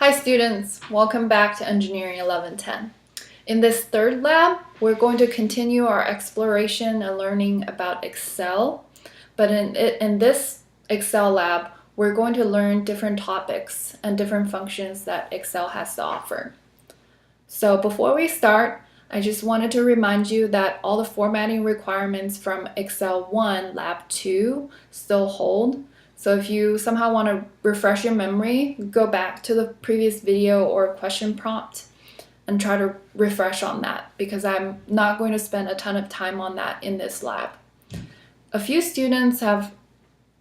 Hi students, welcome back to Engineering 1110. In this third lab, we're going to continue our exploration and learning about Excel. But in this Excel lab, we're going to learn different topics and different functions that Excel has to offer. So before we start, I just wanted to remind you that all the formatting requirements from Excel 1 Lab 2 still hold. So if you somehow want to refresh your memory, go back to the previous video or question prompt and try to refresh on that, because I'm not going to spend a ton of time on that in this lab. A few students have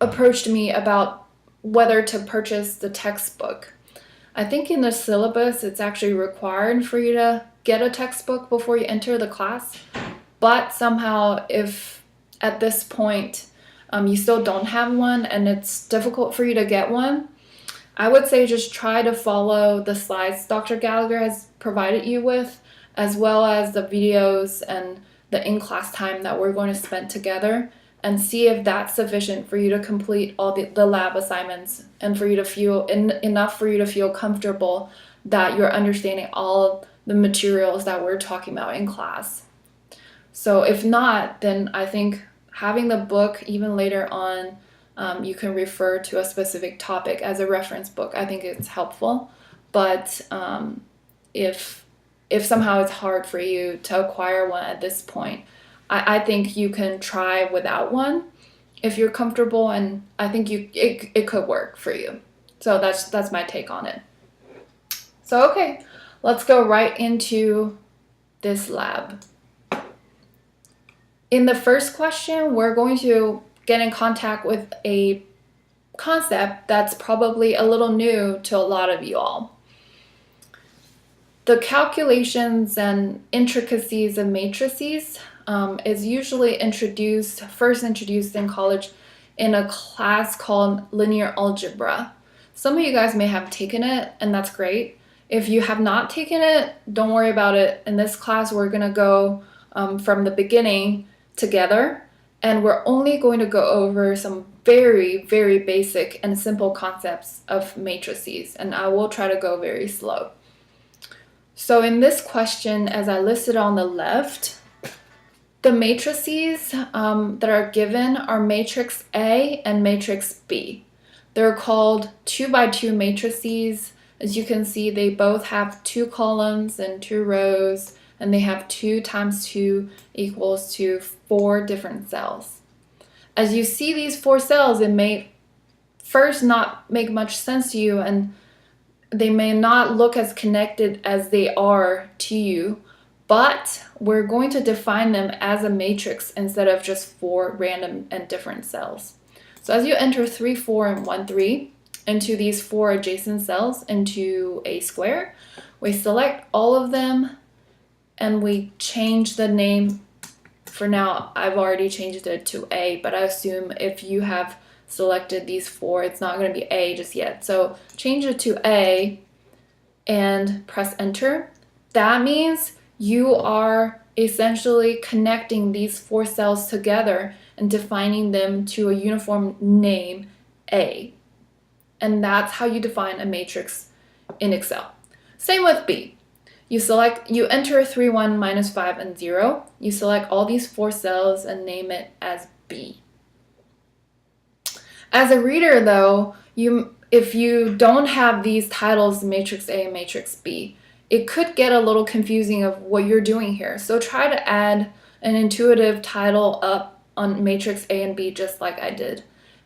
approached me about whether to purchase the textbook. I think in the syllabus it's actually required for you to get a textbook before you enter the class, but somehow if at this point you still don't have one and it's difficult for you to get one, I would say just try to follow the slides Dr. Gallagher has provided you with, as well as the videos and the in-class time that we're going to spend together, and see if that's sufficient for you to complete all the lab assignments and for you to feel enough for you to feel comfortable that you're understanding all of the materials that we're talking about in class. So if not, then I think having the book even later on, you can refer to a specific topic as a reference book. I think it's helpful. But if somehow it's hard for you to acquire one at this point, I think you can try without one if you're comfortable, and I think it could work for you. So that's my take on it. So okay, let's go right into this lab. In the first question, we're going to get in contact with a concept that's probably a little new to a lot of you all. The calculations and intricacies of matrices is usually first introduced in college in a class called linear algebra. Some of you guys may have taken it, and that's great. If you have not taken it, don't worry about it. In this class, we're going to go from the beginning together, and we're only going to go over some very, very basic and simple concepts of matrices, and I will try to go very slow. So in this question, as I listed on the left, the matrices that are given are matrix A and matrix B. They're called 2 by 2 matrices. As you can see, they both have 2 columns and 2 rows, and they have 2 times 2 equals to 4 different cells. As you see these 4 cells, it may first not make much sense to you, and they may not look as connected as they are to you, but we're going to define them as a matrix instead of just 4 random and different cells. So as you enter 3, 4, and 1, 3 into these 4 adjacent cells into a square, we select all of them and we change the name. For now, I've already changed it to A, but I assume if you have selected these 4, it's not going to be A just yet. So change it to A and press enter. That means you are essentially connecting these 4 cells together and defining them to a uniform name, A. And that's how you define a matrix in Excel. Same with B. You enter 3, 1, minus 5, and 0. You select all these 4 cells and name it as B. As a reader, though, if you don't have these titles, matrix A and matrix B, it could get a little confusing of what you're doing here. So try to add an intuitive title up on matrix A and B just like I did.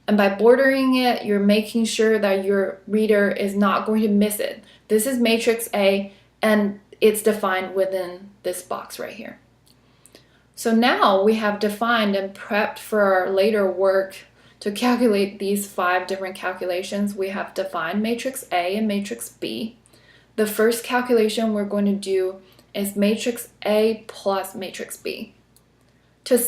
And by bordering it, you're making sure that your reader is not going to miss it. This is matrix A, and it's defined within this box right here. So now we have defined and prepped for our later work to calculate these 5 different calculations. We have defined matrix A and matrix B. The first calculation we're going to do is matrix A plus matrix B. To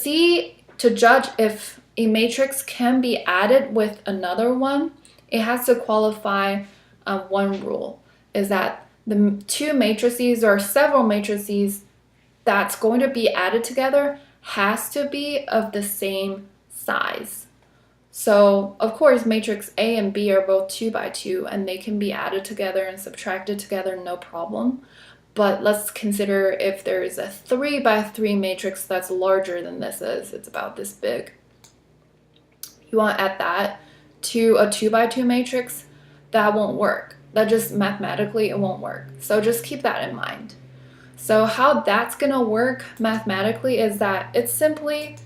judge if a matrix can be added with another one, it has to qualify one rule, is that the 2 matrices or several matrices that's going to be added together has to be of the same size. So of course matrix A and B are both 2 by 2 and they can be added together and subtracted together, no problem. But let's consider if there is a 3 by 3 matrix that's larger than this is. It's about this big. You want to add that to a 2 by 2 matrix. That won't work. That just mathematically it won't work. So just keep that in mind. So how that's going to work mathematically is that it's simply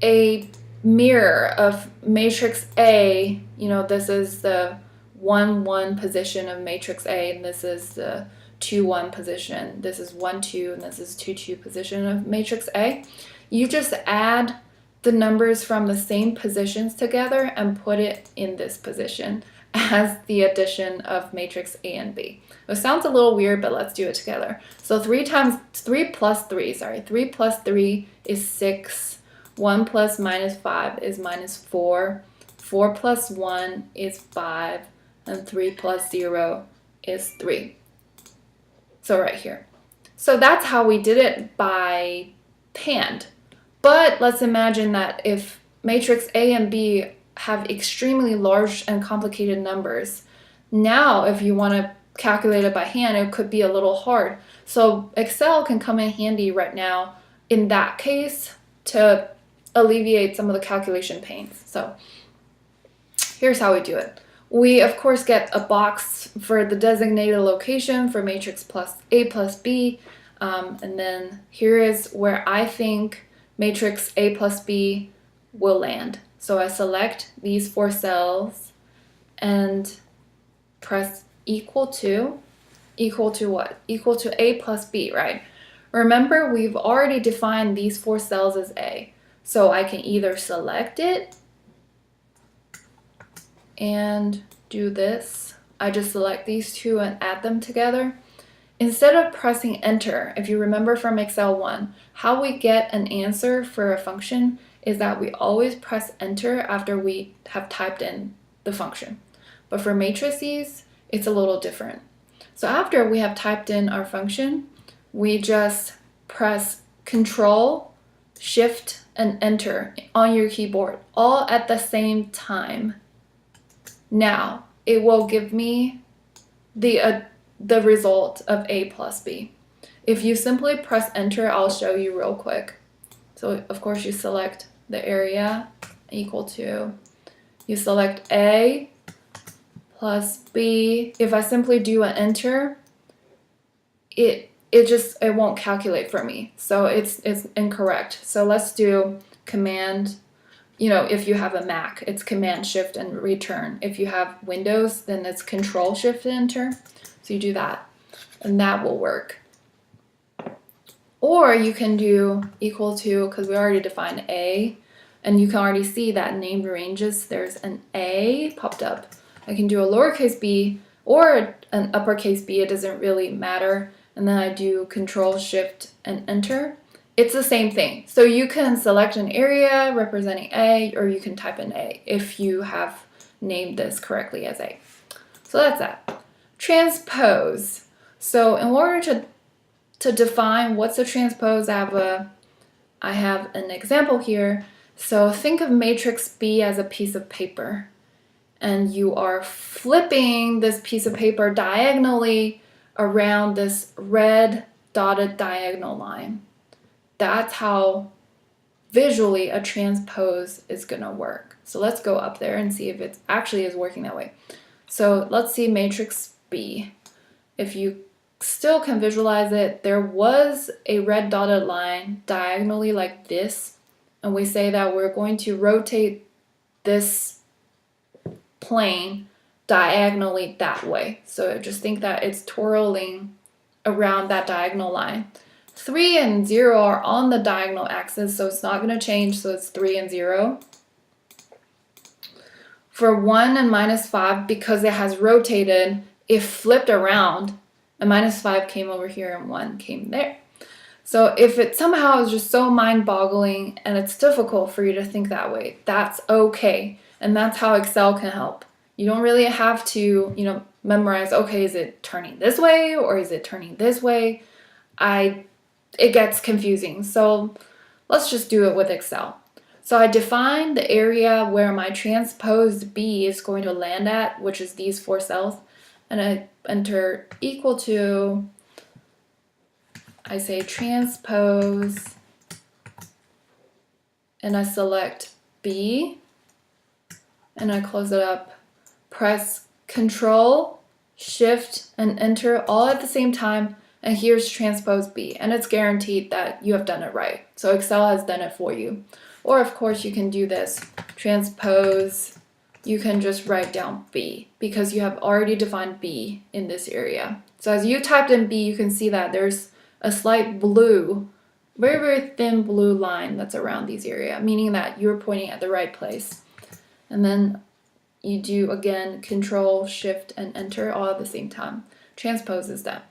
a mirror of matrix A. You know, this is the 1, 1 position of matrix A, and this is the 2, 1 position. This is 1, 2, and this is 2, 2 position of matrix A. You just add the numbers from the same positions together and put it in this position as the addition of matrix A and B. It sounds a little weird, but let's do it together. So 3 plus 3 is 6. 1 plus minus 5 is minus 4. 4 plus 1 is 5. And 3 plus 0 is 3. So right here. So that's how we did it by hand. But let's imagine that if matrix A and B have extremely large and complicated numbers, now if you want to calculate it by hand, it could be a little hard. So Excel can come in handy right now in that case to alleviate some of the calculation pains. So here's how we do it. We of course get a box for the designated location for matrix plus A plus B, and then here is where I think matrix A plus B will land. So I select these 4 cells and press equal to what? Equal to A plus B, right? Remember, we've already defined these 4 cells as A. So I can either select it and do this. I just select these 2 and add them together. Instead of pressing enter, if you remember from Excel 1, how we get an answer for a function is that we always press enter after we have typed in the function. But for matrices, it's a little different. So after we have typed in our function, we just press Control, Shift, and enter on your keyboard, all at the same time. Now, it will give me the result of A plus B. If you simply press enter, I'll show you real quick. So of course you select the area equal to, you select A plus B. If I simply do an enter, it won't calculate for me. So it's incorrect. So let's do command. You know, if you have a Mac, it's Command Shift and return. If you have Windows, then it's Control Shift enter. So you do that, and that will work. Or you can do equal to, because we already defined A, and you can already see that named ranges, there's an A popped up. I can do a lowercase b or an uppercase B, it doesn't really matter. And then I do Control Shift and enter. It's the same thing. So you can select an area representing A, or you can type in A if you have named this correctly as A. So that's that. Transpose. So in order to define what's a transpose, I have an example here. So think of matrix B as a piece of paper, and you are flipping this piece of paper diagonally around this red dotted diagonal line. That's how visually a transpose is going to work. So let's go up there and see if it actually is working that way. So let's see matrix B. If you still can visualize it, there was a red dotted line diagonally like this, and we say that we're going to rotate this plane diagonally that way. So just think that it's twirling around that diagonal line. 3 and 0 are on the diagonal axis, so it's not going to change, so it's 3 and 0. For 1 and minus 5, because it has rotated, it flipped around, and minus 5 came over here and 1 came there. So if it somehow is just so mind-boggling and it's difficult for you to think that way, that's okay. And that's how Excel can help. You don't really have to, memorize, okay, is it turning this way or is it turning this way? It gets confusing. So let's just do it with Excel. So I define the area where my transposed B is going to land at, which is these 4 cells, and I enter equal to, I say transpose, and I select B, and I close it up, press Control, Shift, and Enter all at the same time, and here's transpose B, and it's guaranteed that you have done it right. So Excel has done it for you. Or of course you can do this, transpose, you can just write down B, because you have already defined B in this area. So as you typed in B, you can see that there's a slight blue, very, very thin blue line that's around these area, meaning that you're pointing at the right place. And then you do, again, Control, Shift, and Enter all at the same time. Transpose is done.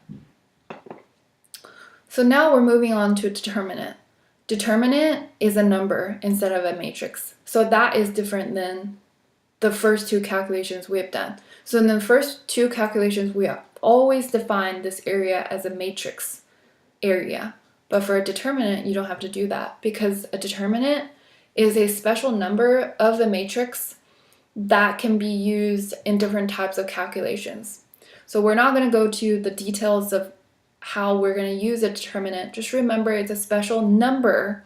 So now we're moving on to determinant. Determinant is a number instead of a matrix. So that is different than the first 2 calculations we have done. So in the first 2 calculations, we have always defined this area as a matrix area. But for a determinant, you don't have to do that, because a determinant is a special number of a matrix that can be used in different types of calculations. So we're not going to go to the details of how we're going to use a determinant. Just remember it's a special number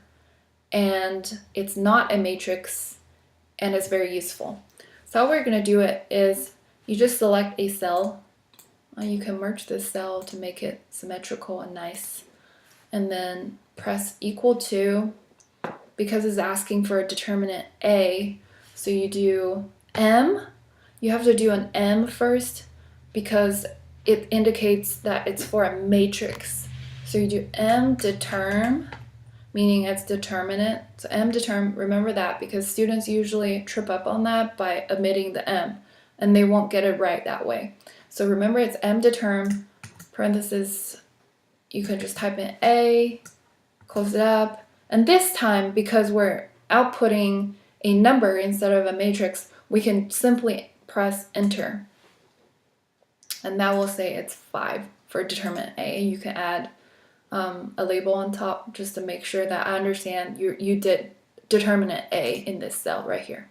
and it's not a matrix, and it's very useful. So how we're going to do it is you just select a cell. You can merge this cell to make it symmetrical and nice, and then press equal to, because it's asking for a determinant A, so you do M. You have to do an M first because it indicates that it's for a matrix. So you do M determ, meaning it's determinant. So M determ, remember that, because students usually trip up on that by omitting the M, and they won't get it right that way. So remember it's M determ, parenthesis, you can just type in A, close it up, and this time, because we're outputting a number instead of a matrix, we can simply press Enter. And that will say it's 5 for determinant A. You can add a label on top just to make sure that I understand you did determinant A in this cell right here.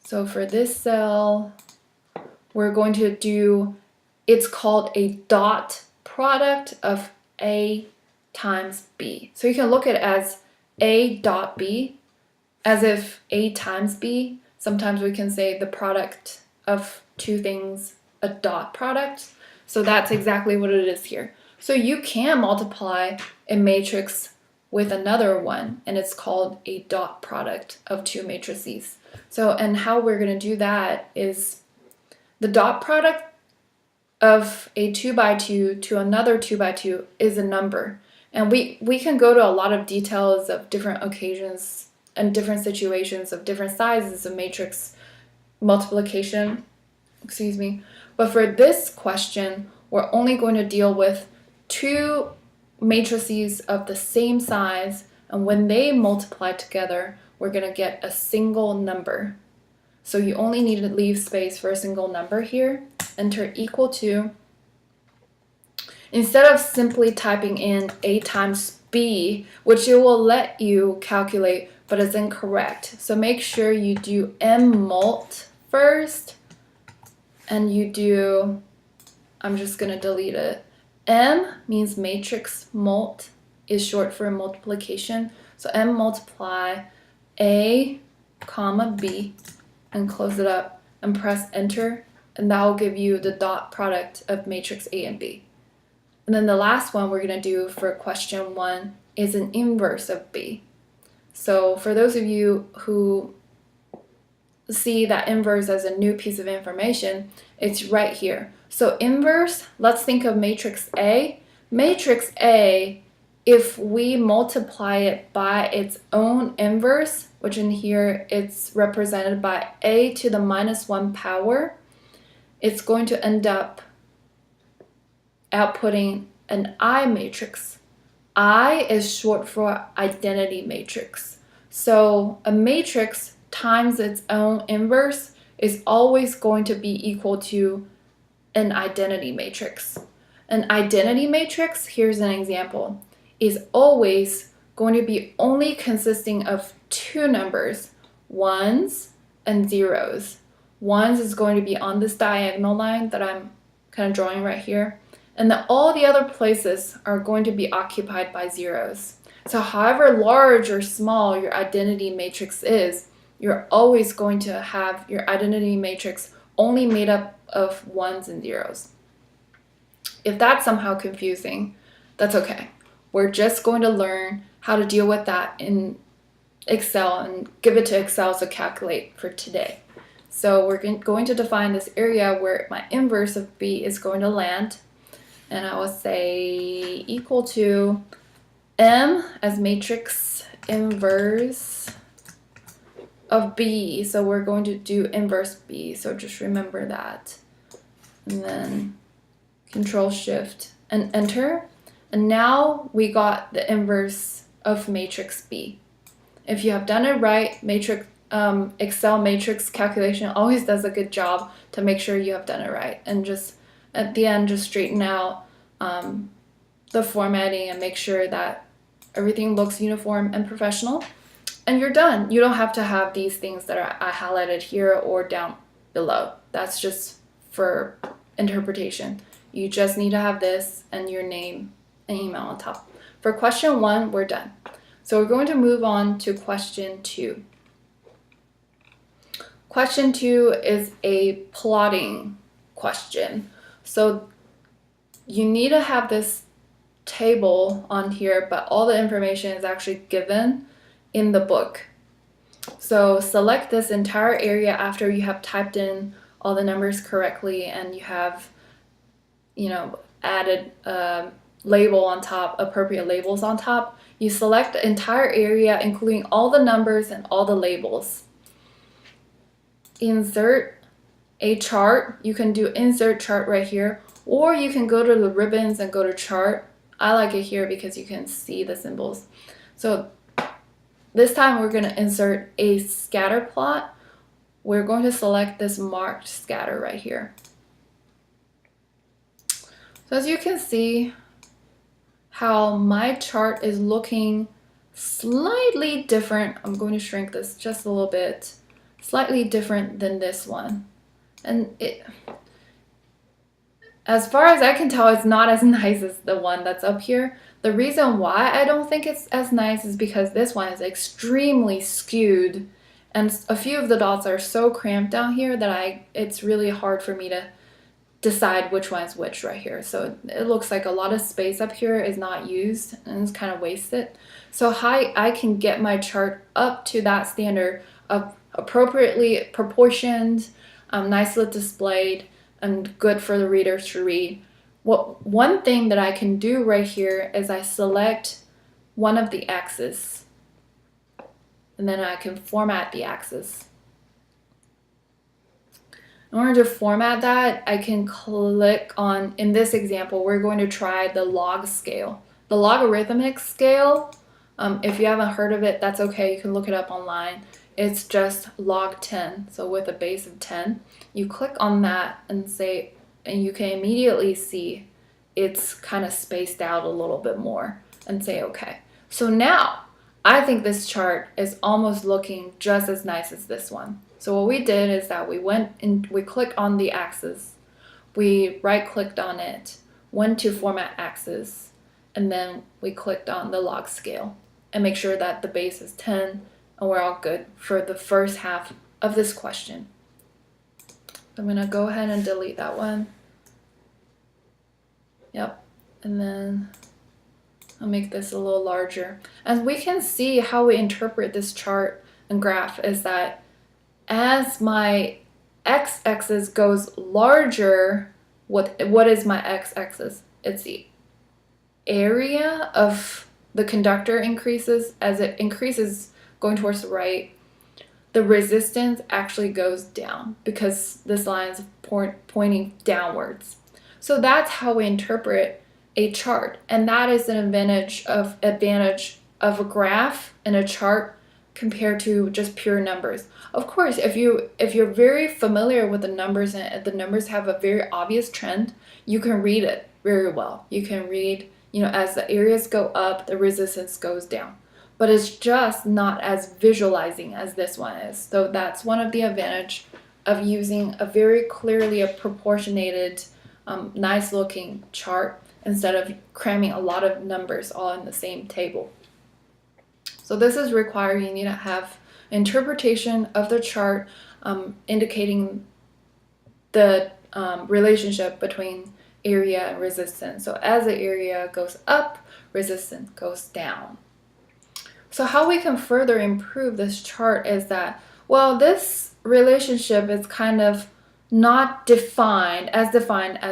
So for this cell, we're going to do, it's called a dot product of A times B. So you can look at it as A dot B, as if A times B. Sometimes we can say the product of 2 things, a dot product. So that's exactly what it is here. So you can multiply a matrix with another one, and it's called a dot product of 2 matrices. So, and how we're going to do that is the dot product of a 2 by 2 to another 2 by 2 is a number. And we can go to a lot of details of different occasions and different situations of different sizes of matrix multiplication, But for this question, we're only going to deal with 2 matrices of the same size, and when they multiply together, we're going to get a single number. So you only need to leave space for a single number here. Enter equal to. Instead of simply typing in A times B, which it will let you calculate, but it's incorrect. So make sure you do M mult first, and you do, I'm just going to delete it. M means matrix, mult is short for multiplication. So M multiply A comma B, and close it up and press Enter, and that will give you the dot product of matrix A and B. And then the last one we're going to do for question 1 is an inverse of B. So for those of you who see that inverse as a new piece of information, it's right here. So inverse, let's think of matrix A. Matrix A, if we multiply it by its own inverse, which in here it's represented by A to the -1 power, it's going to end up outputting an I matrix. I is short for identity matrix. So a matrix times its own inverse is always going to be equal to an identity matrix. An identity matrix, here's an example, is always going to be only consisting of two numbers, ones and zeros. Ones is going to be on this diagonal line that I'm kind of drawing right here. And then all the other places are going to be occupied by zeros. So however large or small your identity matrix is, you're always going to have your identity matrix only made up of ones and zeros. If that's somehow confusing, that's okay. We're just going to learn how to deal with that in Excel and give it to Excel to calculate for today. So we're going to define this area where my inverse of B is going to land. And I will say equal to M as matrix inverse of B. So we're going to do inverse B. So just remember that. And then Control Shift and enter. And now we got the inverse of matrix B. If you have done it right, Excel matrix calculation always does a good job to make sure you have done it right. And just at the end, just straighten out the formatting and make sure that everything looks uniform and professional. And you're done. You don't have to have these things that I highlighted here or down below. That's just for interpretation. You just need to have this and your name and email on top. For question 1, we're done. So we're going to move on to question 2. Question 2 is a plotting question. So you need to have this table on here, but all the information is actually given in the book. So select this entire area after you have typed in all the numbers correctly and you have, added a label on top, appropriate labels on top. You select the entire area, including all the numbers and all the labels. Insert a chart. You can do insert chart right here, or you can go to the ribbons and go to chart. I like it here because you can see the symbols. So this time we're going to insert a scatter plot. We're going to select this marked scatter right here. So as you can see how my chart is looking slightly different. I'm going to shrink this just a little bit. Slightly different than this one. And as far as I can tell, it's not as nice as the one that's up here. The reason why I don't think it's as nice is because this one is extremely skewed and a few of the dots are so cramped down here that it's really hard for me to decide which one is which right here. So it looks like a lot of space up here is not used and it's kind of wasted. So I can get my chart up to that standard of appropriately proportioned, nicely displayed, and good for the readers to read. One thing that I can do right here is I select one of the axes and then I can format the axis. In order to format that, I can click on, in this example, we're going to try the log scale. The logarithmic scale, if you haven't heard of it, that's okay. You can look it up online. It's just log 10, so with a base of 10. You click on that and you can immediately see it's kind of spaced out a little bit more and say okay. So now, I think this chart is almost looking just as nice as this one. So what we did is that we went and we clicked on the axis, we right-clicked on it, went to format axis, and then we clicked on the log scale and make sure that the base is 10 and we're all good for the first half of this question. I'm gonna go ahead and delete that one. Yep, and then I'll make this a little larger. And we can see how we interpret this chart and graph is that as my x-axis goes larger, what is my x-axis? It's the area of the conductor increases. As it increases going towards the right, the resistance actually goes down because this line is pointing downwards. So that's how we interpret a chart, and that is an advantage of a graph and a chart compared to just pure numbers. Of course, if you're very familiar with the numbers and the numbers have a very obvious trend, you can read it very well. You can read, as the areas go up, the resistance goes down. but it's just not as visualizing as this one is. So that's one of the advantage of using a very clearly proportionated, nice looking chart instead of cramming a lot of numbers all in the same table. So this is required. You need to have interpretation of the chart indicating the relationship between area and resistance. So as the area goes up, resistance goes down. So how we can further improve this chart is that, well, this relationship is kind of not defined as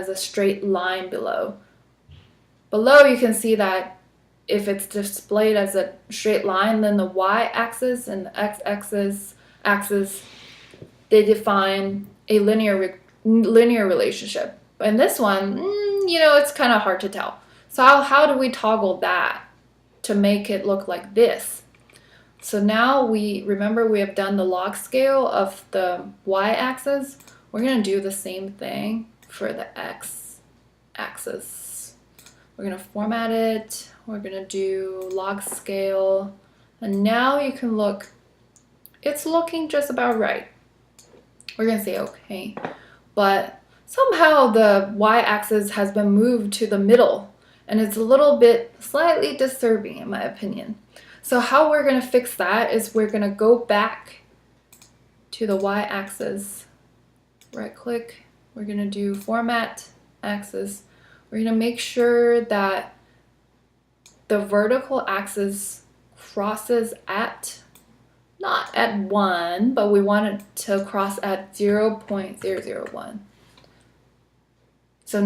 a straight line below. Below you can see that if it's displayed as a straight line, then the y-axis and the x-axis they define a linear relationship. But in this one, it's kind of hard to tell. So how do we toggle that to make it look like this? So now we have done the log scale of the y-axis. We're going to do the same thing for the x-axis. We're going to format it. We're going to do log scale. And now you can look, it's looking just about right. We're going to say okay. But somehow the y-axis has been moved to the middle, and it's a little bit slightly disturbing in my opinion. So how we're going to fix that is we're going to go back to the y-axis, right click, we're going to do format axis. We're going to make sure that the vertical axis crosses at, not at 1, but we want it to cross at 0.001. So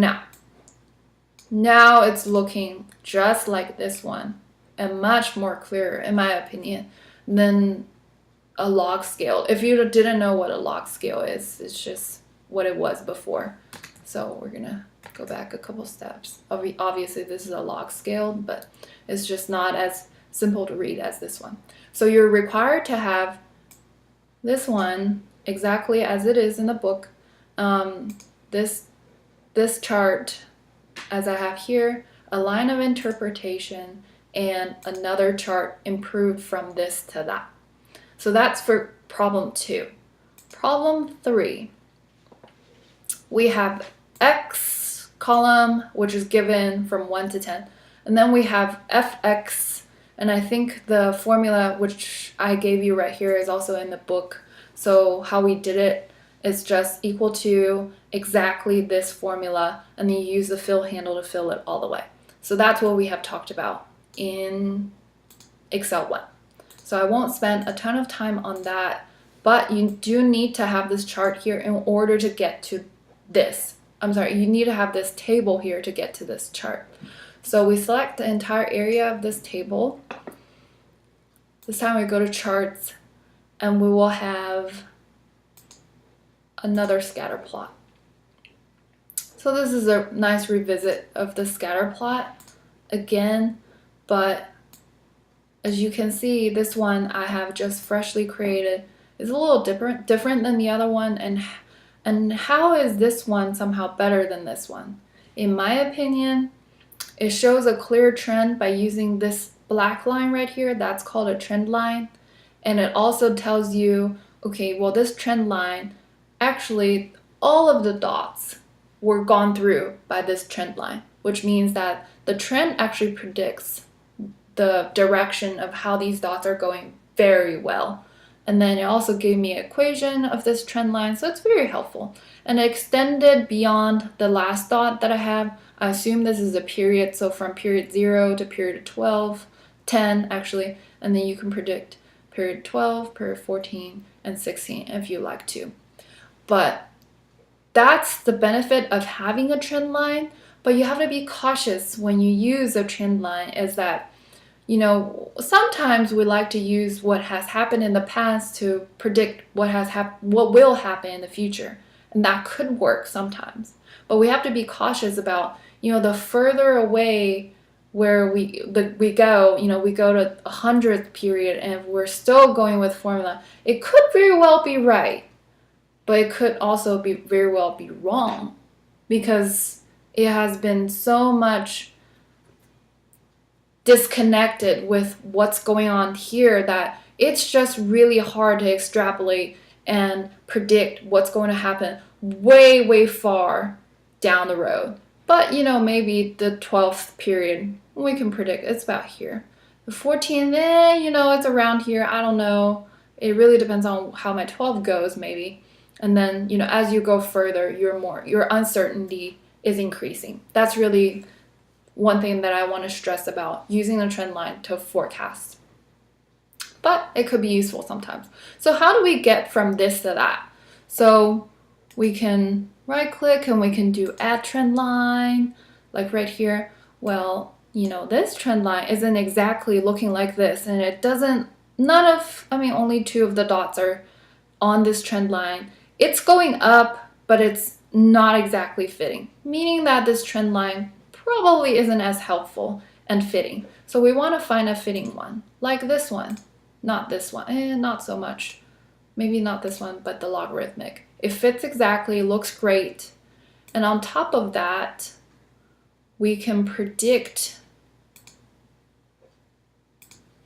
now it's looking just like this one, and much more clearer, in my opinion, than a log scale. If you didn't know what a log scale is, it's just what it was before. So we're gonna go back a couple steps. Obviously this is a log scale, but it's just not as simple to read as this one. So you're required to have this one exactly as it is in the book. This chart, as I have here, a line of interpretation, and another chart improved from this to that. So that's for problem 2. Problem 3, we have X column, which is given from 1 to 10. And then we have Fx, and I think the formula which I gave you right here is also in the book. So how we did it is just equal to exactly this formula, and then you use the fill handle to fill it all the way. So that's what we have talked about in Excel 1. So I won't spend a ton of time on that, but you do need to have this chart here in order to get to this. You need to have this table here to get to this chart. So we select the entire area of this table. This time we go to charts, and we will have another scatter plot. So this is a nice revisit of the scatter plot again, but as you can see, this one I have just freshly created is a little different than the other one. And how is this one somehow better than this one? In my opinion, it shows a clear trend by using this black line right here. That's called a trend line. And it also tells you, okay, well, this trend line, actually all of the dots were gone through by this trend line, which means that the trend actually predicts the direction of how these dots are going very well. And then it also gave me an equation of this trend line, so it's very helpful. And it extended beyond the last dot that I have. I assume this is a period, so from period 0 to period 12, 10 actually, and then you can predict period 12, period 14, and 16 if you like to. But that's the benefit of having a trend line, but you have to be cautious when you use a trend line, is that sometimes we like to use what has happened in the past to predict what will happen in the future, and that could work sometimes. But we have to be cautious about, the further away where we go, we go to 100th period, and if we're still going with formula, it could very well be right, but it could also very well be wrong, because it has been so much disconnected with what's going on here that it's just really hard to extrapolate and predict what's going to happen way far down the road. But maybe the 12th period we can predict it's about here. The 14th, it's around here. I don't know. It really depends on how my 12 goes, maybe. And then, as you go further, your uncertainty is increasing. That's really one thing that I want to stress about using the trend line to forecast. But it could be useful sometimes. So how do we get from this to that? So we can right click and we can do add trend line, like right here. Well, this trend line isn't exactly looking like this, and it doesn't, only 2 of the dots are on this trend line. It's going up, but it's not exactly fitting, meaning that this trend line probably isn't as helpful and fitting. So we want to find a fitting one, like this one, not this one, not so much. Maybe not this one, but the logarithmic. It fits exactly, looks great. And on top of that, we can predict.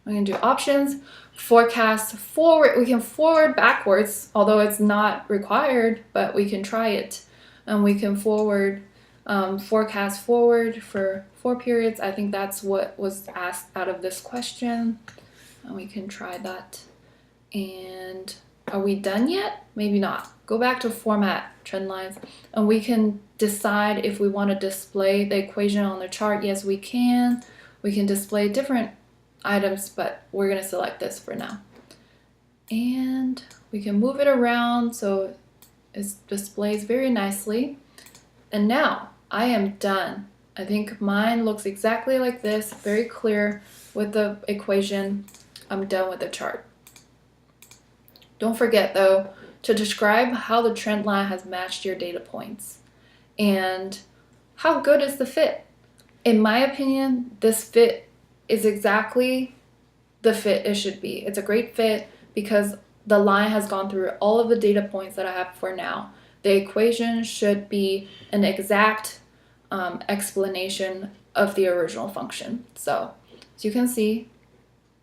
We can do options, forecast forward. We can forward backwards, although it's not required, but we can try it. And we can forecast forward for 4 periods. I think that's what was asked out of this question. And we can try that. And are we done yet? Maybe not. Go back to format trend lines, and we can decide if we want to display the equation on the chart. Yes, we can. We can display different items, but we're going to select this for now. And we can move it around so it displays very nicely. And now I am done. I think mine looks exactly like this, very clear with the equation. I'm done with the chart. Don't forget though to describe how the trend line has matched your data points and how good is the fit. In my opinion, this fit is exactly the fit it should be. It's a great fit because the line has gone through all of the data points that I have for now. The equation should be an exact explanation of the original function. So as you can see,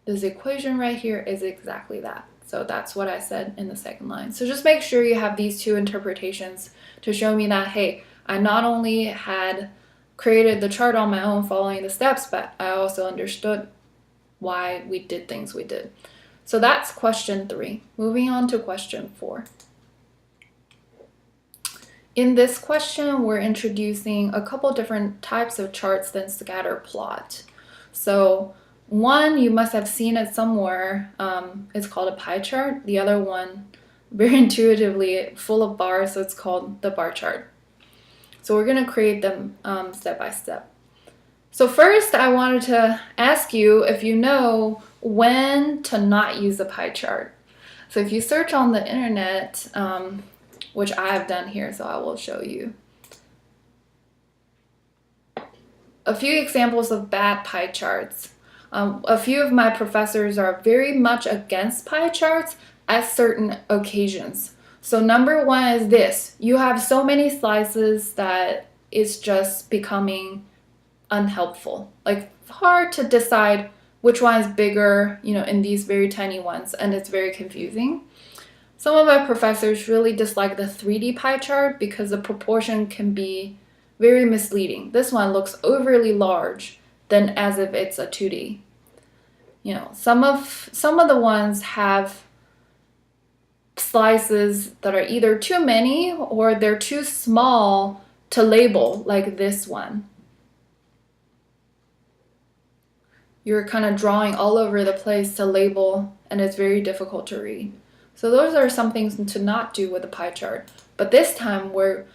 this equation right here is exactly that. So that's what I said in the second line. So just make sure you have these 2 interpretations to show me that, hey, I not only had created the chart on my own following the steps, but I also understood why we did things we did. So that's question 3. Moving on to question 4. In this question, we're introducing a couple different types of charts than scatter plot. So one, you must have seen it somewhere. It's called a pie chart. The other one, very intuitively, full of bars, so it's called the bar chart. So we're going to create them step by step. So first, I wanted to ask you if you know when to not use a pie chart. So if you search on the internet, which I have done here, so I will show you a few examples of bad pie charts. A few of my professors are very much against pie charts at certain occasions. So number 1 is this. You have so many slices that it's just becoming unhelpful. Like hard to decide which one is bigger, in these very tiny ones, and it's very confusing. Some of my professors really dislike the 3D pie chart because the proportion can be very misleading. This one looks overly large than as if it's a 2D. Some of the ones have slices that are either too many or they're too small to label, like this one. You're kind of drawing all over the place to label, and it's very difficult to read. So those are some things to not do with a pie chart. But this time we're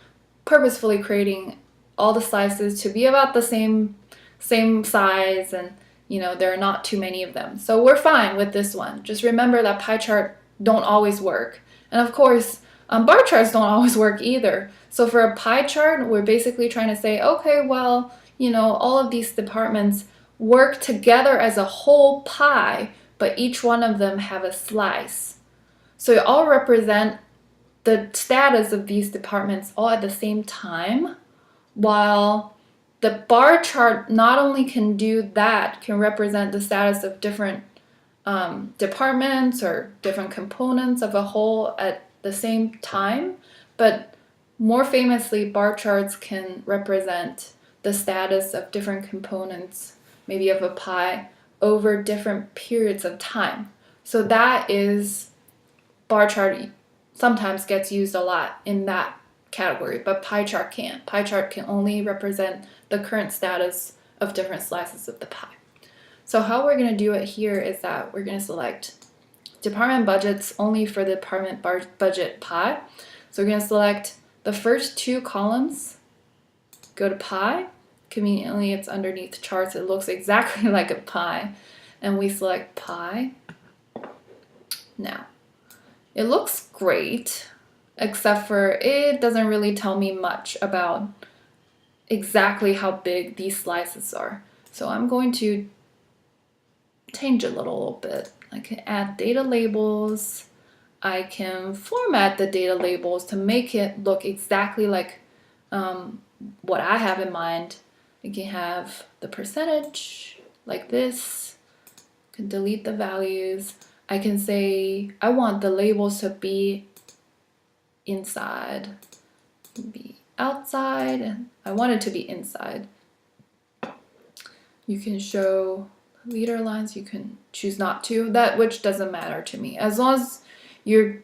purposefully creating all the slices to be about the same size, and there are not too many of them. So we're fine with this one. Just remember that pie chart don't always work. And of course, bar charts don't always work either. So for a pie chart, we're basically trying to say, okay, well, all of these departments work together as a whole pie, but each one of them have a slice. So it all represent the status of these departments all at the same time, while the bar chart not only can do that, can represent the status of different departments or different components of a whole at the same time, but more famously, bar charts can represent the status of different components, maybe of a pie, over different periods of time. So that is, bar chart sometimes gets used a lot in that category, but pie chart can't. Pie chart can only represent the current status of different slices of the pie. So how we're going to do it here is that we're going to select department budgets only for the department budget pie. So we're going to select the first two columns, go to pie. Conveniently, it's underneath charts. It looks exactly like a pie. And we select pie. Now, it looks great, except for it doesn't really tell me much about exactly how big these slices are. So I'm going to change it a little bit. I can add data labels. I can format the data labels to make it look exactly like what I have in mind. I can have the percentage like this. I can delete the values. I can say I want the labels to be inside, be outside, and I want it to be inside. You can show leader lines, you can choose not to, that which doesn't matter to me. As long as you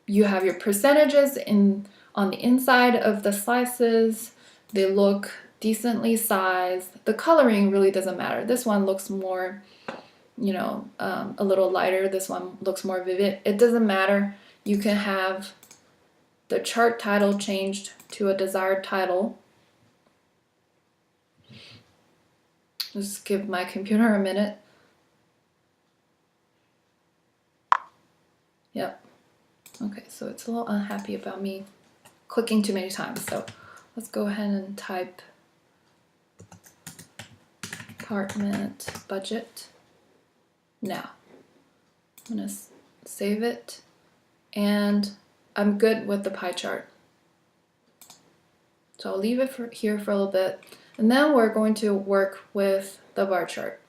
have your percentages on the inside of the slices, they look decently sized. The coloring really doesn't matter. This one looks more, a little lighter. This one looks more vivid. It doesn't matter. You can have the chart title changed to a desired title. Just give my computer a minute. Yep. Okay, so it's a little unhappy about me clicking too many times. So let's go ahead and type department budget. Now, I'm gonna save it, and I'm good with the pie chart. So I'll leave it here for a little bit, and then we're going to work with the bar chart.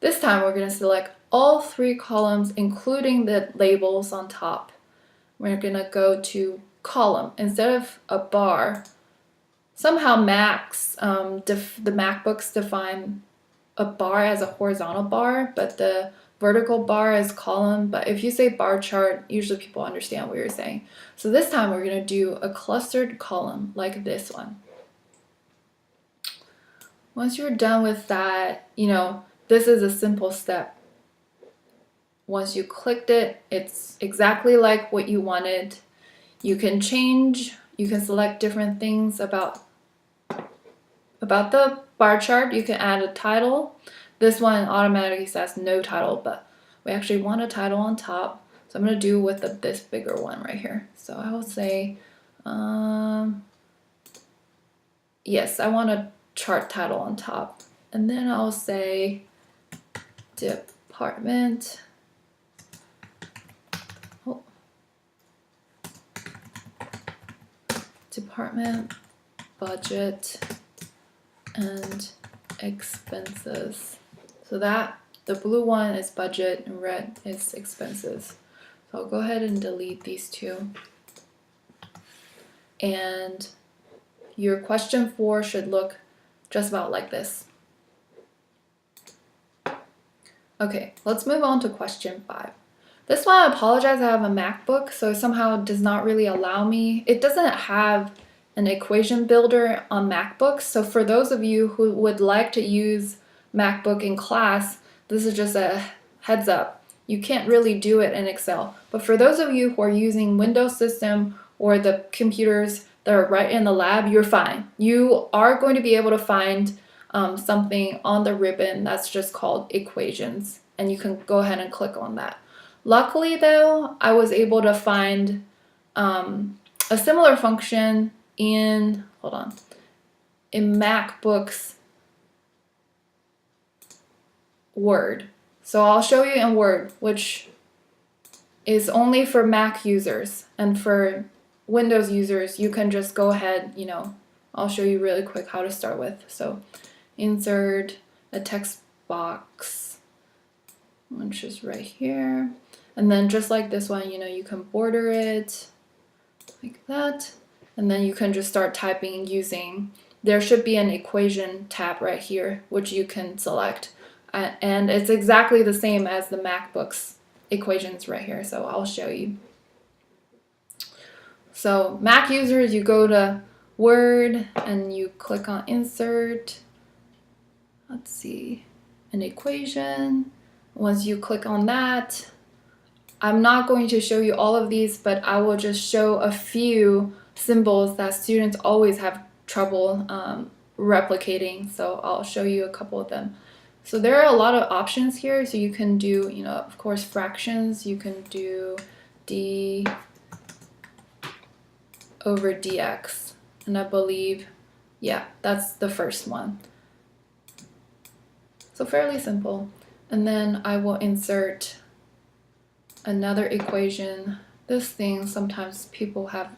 This time we're going to select all three columns, including the labels on top. We're going to go to column instead of a bar. Somehow Macs, the MacBooks define a bar as a horizontal bar, but the vertical bar is column. But if you say bar chart, usually people understand what you're saying. So this time we're going to do a clustered column like this one. Once you're done with that, this is a simple step. Once you clicked it, it's exactly like what you wanted. You can change, you can select different things about the bar chart. You can add a title. This one automatically says no title, but we actually want a title on top. So I'm going to do with this bigger one right here. So I will say, yes, I want a chart title on top. And then I'll say department. Department budget and expenses. So that the blue one is budget and red is expenses. So I'll go ahead and delete these two. And your question 4 should look just about like this. Okay, let's move on to question 5. This one, I apologize, I have a MacBook, so it somehow does not really allow me. It doesn't have an equation builder on MacBooks, so for those of you who would like to use MacBook in class, this is just a heads up. You can't really do it in Excel. But for those of you who are using Windows system or the computers that are right in the lab, you're fine. You are going to be able to find something on the ribbon that's just called equations, and you can go ahead and click on that. Luckily though, I was able to find a similar function in MacBook's Word. So I'll show you in Word, which is only for Mac users, and for Windows users, you can just go ahead, I'll show you really quick how to start with. So insert a text box, which is right here. And then just like this one, you can border it like that. And then you can just start typing using, there should be an equation tab right here, which you can select. And it's exactly the same as the MacBook's equations right here. So I'll show you. So Mac users, you go to Word and you click on insert. Let's see, an equation. Once you click on that, I'm not going to show you all of these, but I will just show a few symbols that students always have trouble replicating. So I'll show you a couple of them. So there are a lot of options here. So you can do, of course, fractions. You can do d over dx. And I believe, yeah, that's the first one. So fairly simple. And then I will insert another equation. This thing sometimes people have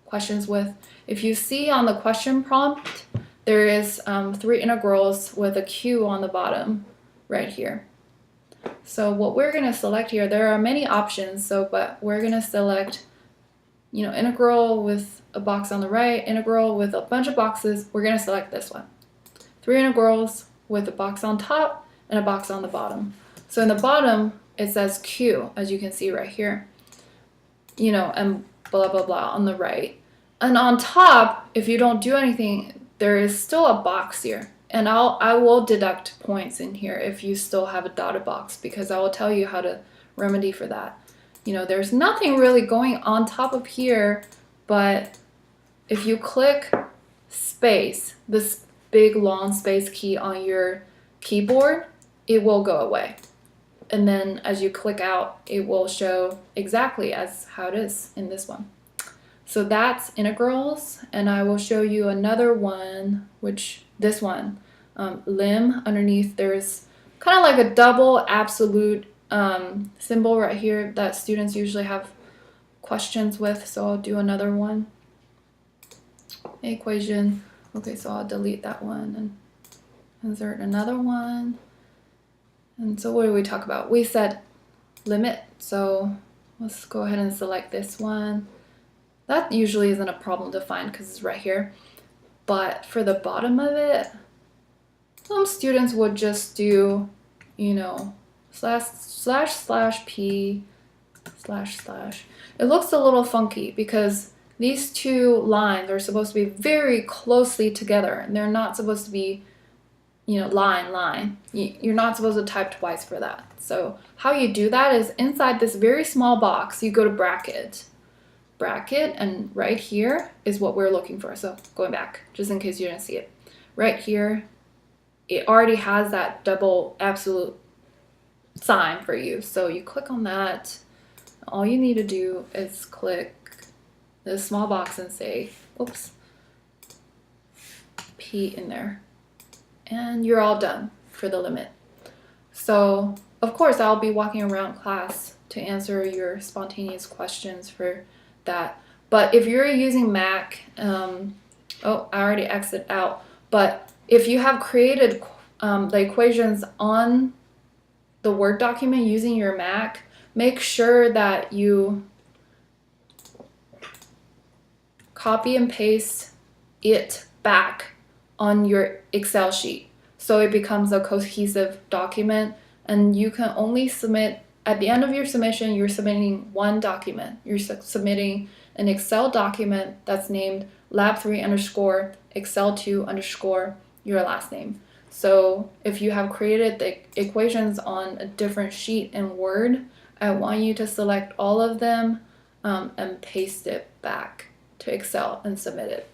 questions with. If you see on the question prompt, there is 3 integrals with a q on the bottom right here. So what we're going to select here, there are many options, but we're going to select integral with a box on the right, integral with a bunch of boxes. We're going to select this one. 3 integrals with a box on top and a box on the bottom. So in the bottom, it says Q, as you can see right here, and blah, blah, blah on the right. And on top, if you don't do anything, there is still a box here. And I will deduct points in here if you still have a dotted box, because I will tell you how to remedy for that. There's nothing really going on top of here, but if you click space, this big long space key on your keyboard, it will go away. And then as you click out, it will show exactly as how it is in this one. So that's integrals, and I will show you another one, which this one, lim. Underneath there's kind of like a double absolute symbol right here that students usually have questions with, so I'll do another one. Equation. Okay, so I'll delete that one and insert another one. And so what do we talk about? We said limit, so let's go ahead and select this one. That usually isn't a problem to find because it's right here. But for the bottom of it, some students would just do, // p //. It looks a little funky because these two lines are supposed to be very closely together, and they're not supposed to be, line. You're not supposed to type twice for that. So how you do that is inside this very small box, you go to bracket, and right here is what we're looking for. So going back, just in case you didn't see it, right here, it already has that double absolute sign for you. So you click on that. All you need to do is click this small box and say, oops, P in there. And you're all done for the limit. So of course I'll be walking around class to answer your spontaneous questions for that. But if you're using Mac, oh, I already exited out. But if you have created the equations on the Word document using your Mac, make sure that you copy and paste it back on your Excel sheet so it becomes a cohesive document, and you can only submit, at the end of your submission, you're submitting one document. You're submitting an Excel document that's named lab3 _ excel2 _ your last name. So if you have created the equations on a different sheet in Word, I want you to select all of them and paste it back to Excel and submit it.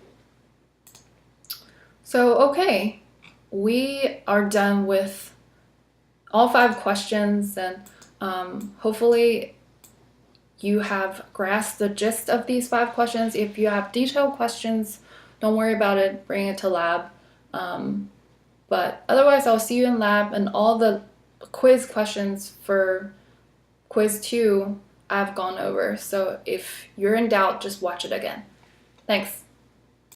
So, okay, we are done with all 5 questions, and hopefully you have grasped the gist of these 5 questions. If you have detailed questions, don't worry about it, bring it to lab. But otherwise, I'll see you in lab, and all the quiz questions for quiz 2 I've gone over. So if you're in doubt, just watch it again. Thanks.